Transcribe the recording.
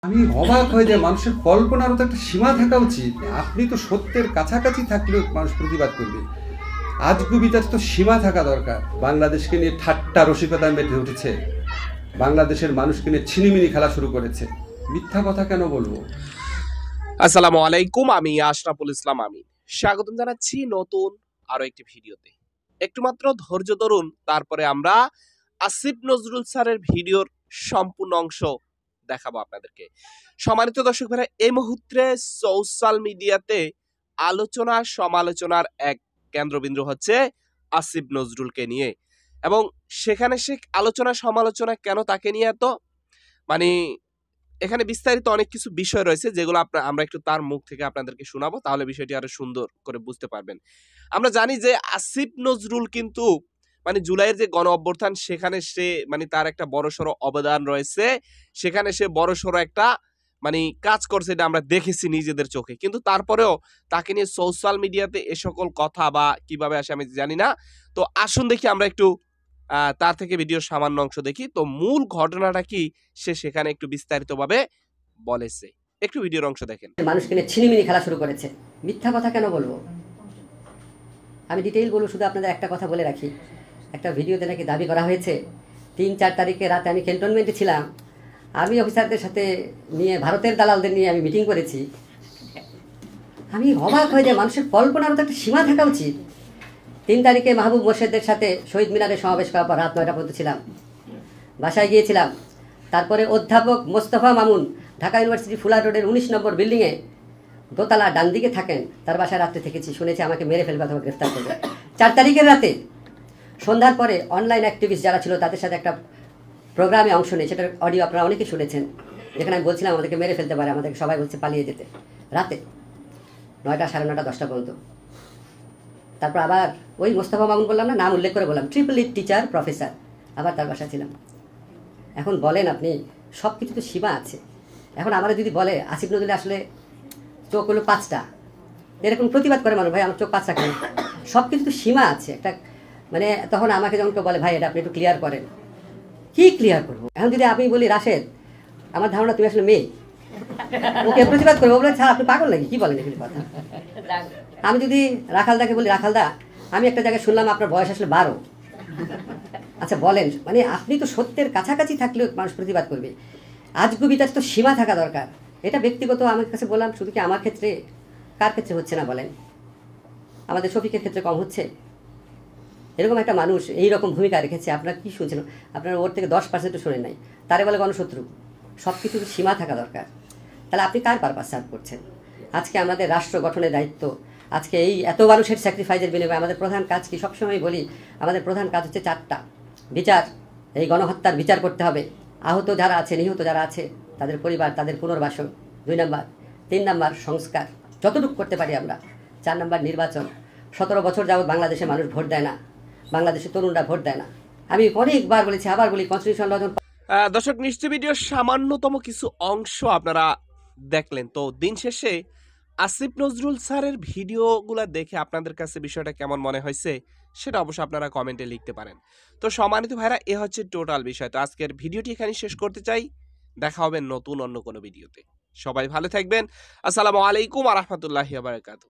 আমি অবাক হয়ে যাই, মানুষের কল্পনারও তো একটা সীমা থাকা উচিত। আপনি তো সত্যের কাছাকাছি থাকলেও মানুষ প্রতিবাদ করবে। আজগুবিতার তো সীমা থাকা দরকার। বাংলাদেশকে নিয়ে ঠাট্টা রসিকতা মেতে উঠেছে, বাংলাদেশের মানুষকে নিয়ে ছিনিমিনি খেলা শুরু করেছে। মিথ্যা কথা কেন বলবো? আসসালামু আলাইকুম, আমি আশরাফুল ইসলাম আমিন। স্বাগতম জানাচ্ছি নতুন আরো একটি ভিডিওতে। একটু মাত্র ধৈর্য ধরুন, তারপরে আমরা আসিফ নজরুল স্যারের ভিডিওর সম্পূর্ণ অংশ দেখাবো আপনাদেরকে। সম্মানিত দর্শক ভাইরা, এই মুহূর্তে সোশ্যাল মিডিয়াতে আলোচনা সমালোচনার এক কেন্দ্রবিন্দু হচ্ছে আসিফ নজরুলকে নিয়ে, এবং সেখানে সে আলোচনা সমালোচনা কেন তাকে নিয়ে এত, মানে এখানে বিস্তারিত অনেক কিছু বিষয় রয়েছে যেগুলো আমরা একটু তার মুখ থেকে আপনাদেরকে শোনাবো, তাহলে বিষয়টি আরো সুন্দর করে বুঝতে পারবেন। আমরা জানি যে আসিফ নজরুল কিন্তু জুলাইয়ের যে গণ অভ্যুত্থান, সেখানে সে তার একটা বড়সড় অবদান রয়েছে, সেখানে সে বড়সড় একটা কাজ করছে, এটা আমরা দেখেছি নিজেদের চোখে। কিন্তু তারপরেও তাকে নিয়ে সোশ্যাল মিডিয়াতে এ সকল কথা বা কিভাবে আসে আমি জানি না। তো আসুন দেখি আমরা একটু তার থেকে ভিডিওর সামান্য অংশ দেখি। তো মূল ঘটনাটা কি সে সেখানে একটু বিস্তারিতভাবে বলেছে। একটু ভিডিওর অংশ দেখেন। মানুষকে নিয়ে ছিনিমিনি খেলা শুরু করেছে। মিথ্যা কথা কেন বলবো? আমি ডিটেইল বলবো, শুধু আপনাদের একটা কথা বলে রাখি। একটা ভিডিওতে নাকি দাবি করা হয়েছে ৩-৪ তারিখে রাতে আমি ক্যান্টনমেন্টে ছিলাম, আমি অফিসারদের সাথে নিয়ে ভারতের দালালদের নিয়ে আমি মিটিং করেছি। আমি অবাক হয়ে যাই, মানুষের কল্পনারও তো একটা সীমা থাকা উচিত। ৩ তারিখে মাহবুব মোর্শেদের সাথে শহীদ মিনারে সমাবেশ করার পর রাত ৯টা পর্যন্ত ছিলাম, বাসায় গিয়েছিলাম। তারপরে অধ্যাপক মোস্তফা মামুন ঢাকা ইউনিভার্সিটি ফুলা রোডের ১৯ নম্বর বিল্ডিংয়ে দোতলা ডান দিকে থাকেন, তার বাসায় রাত্রে থেকেছি। শুনেছি আমাকে মেরে ফেলবে অথবা গ্রেফতার করবে। ৪ তারিখের রাতে সন্ধ্যার পরে অনলাইন অ্যাক্টিভিস্ট যারা ছিল তাদের সাথে একটা প্রোগ্রামে অংশ নেই, সেটার অডিও আপনারা অনেকে শুনেছেন, যেখানে আমি বলছিলাম আমাদেরকে মেরে ফেলতে পারে, আমাদেরকে সবাই বলছে পালিয়ে যেতে। রাতে ৯টা, সাড়ে ৯টা, 10টা পর্যন্ত। তারপর আবার ওই মোস্তফা মামুন বললাম না, নাম উল্লেখ করে বললাম, ট্রিপল ইট টিচার প্রফেসর, আবার তার বাসায় ছিলাম। এখন বলেন আপনি, সব কিছু তো সীমা আছে। এখন আমরা যদি বলে আসিফ নজরুল আসলে চোখ হলো 5টা, এরকম প্রতিবাদ করে মানুষ, ভাই আমার চোখ 5টা কেন? সব কিছু তো সীমা আছে একটা। তখন আমাকে যখন কেউ বলে ভাই এটা আপনি একটু ক্লিয়ার করেন, কি ক্লিয়ার করবো? এখন যদি আমি বলি রাশেদ, আমার ধারণা তুমি আসলে মেয়ে, ওকে প্রতিবাদ করবো, বলে স্যার আপনি পাগল নাকি, কি বলেন এগুলি কথা? আমি যদি রাখালদাকে বলি রাখালদা, আমি একটা জায়গায় শুনলাম আপনার বয়স আসলে 12, আচ্ছা বলেন, আপনি তো সত্যের কাছাকাছি থাকলেও মানুষ প্রতিবাদ করবে। আজগুবিতার তো সীমা থাকা দরকার। এটা ব্যক্তিগত আমার কাছে বললাম, শুধু কি আমার ক্ষেত্রে, কার ক্ষেত্রে হচ্ছে না বলেন? আমাদের শফিকের ক্ষেত্রে কম হচ্ছে? এরকম একটা মানুষ এইরকম ভূমিকা রেখেছে, আপনারা কি শুনছেন? আপনারা ওর থেকে 10% শোনেন নাই, তারে বলে গণশত্রু। সব কিছুর সীমা থাকা দরকার। তাহলে আপনি কার পারপাস সার্ভ করছেন? আজকে আমাদের রাষ্ট্র গঠনের দায়িত্ব, আজকে এই এত মানুষের স্যাক্রিফাইসের বিনিময়ে আমাদের প্রধান কাজ কি? সবসময় বলি আমাদের প্রধান কাজ হচ্ছে 4টা। বিচার, এই গণহত্যার বিচার করতে হবে। আহত যারা আছে, নিহত যারা আছে, তাদের পরিবার, তাদের পুনর্বাসন 2 নাম্বার। 3 নাম্বার সংস্কার, যতটুকু করতে পারি আমরা। 4 নাম্বার নির্বাচন। 17 বছর যাবৎ বাংলাদেশে মানুষ ভোট দেয় না, বাংলাদেশের তরুণরা ভোট দেয় না। আমি অনেকবার বলেছি, আবার বলি, কনস্টিটিউশন ল। দর্শক, নিশ্চয় ভিডিওর সামান্যতম কিছু অংশ আপনারা দেখলেন। তো দিন শেষে আসিফ নজরুল স্যারের ভিডিওগুলো দেখে আপনাদের কাছে বিষয়টা কেমন মনে হয়েছে সেটা অবশ্যই আপনারা কমেন্টে লিখতে পারেন। তো সম্মানিত ভাইরা, এ হচ্ছে টোটাল বিষয়। তো আজকের ভিডিওটি এখানে শেষ করতে চাই। দেখা হবে নতুন অন্য কোনো ভিডিওতে। সবাই ভালো থাকবেন। আসসালামু আলাইকুম ওয়া রাহমাতুল্লাহি ওয়া বারাকাতুহু।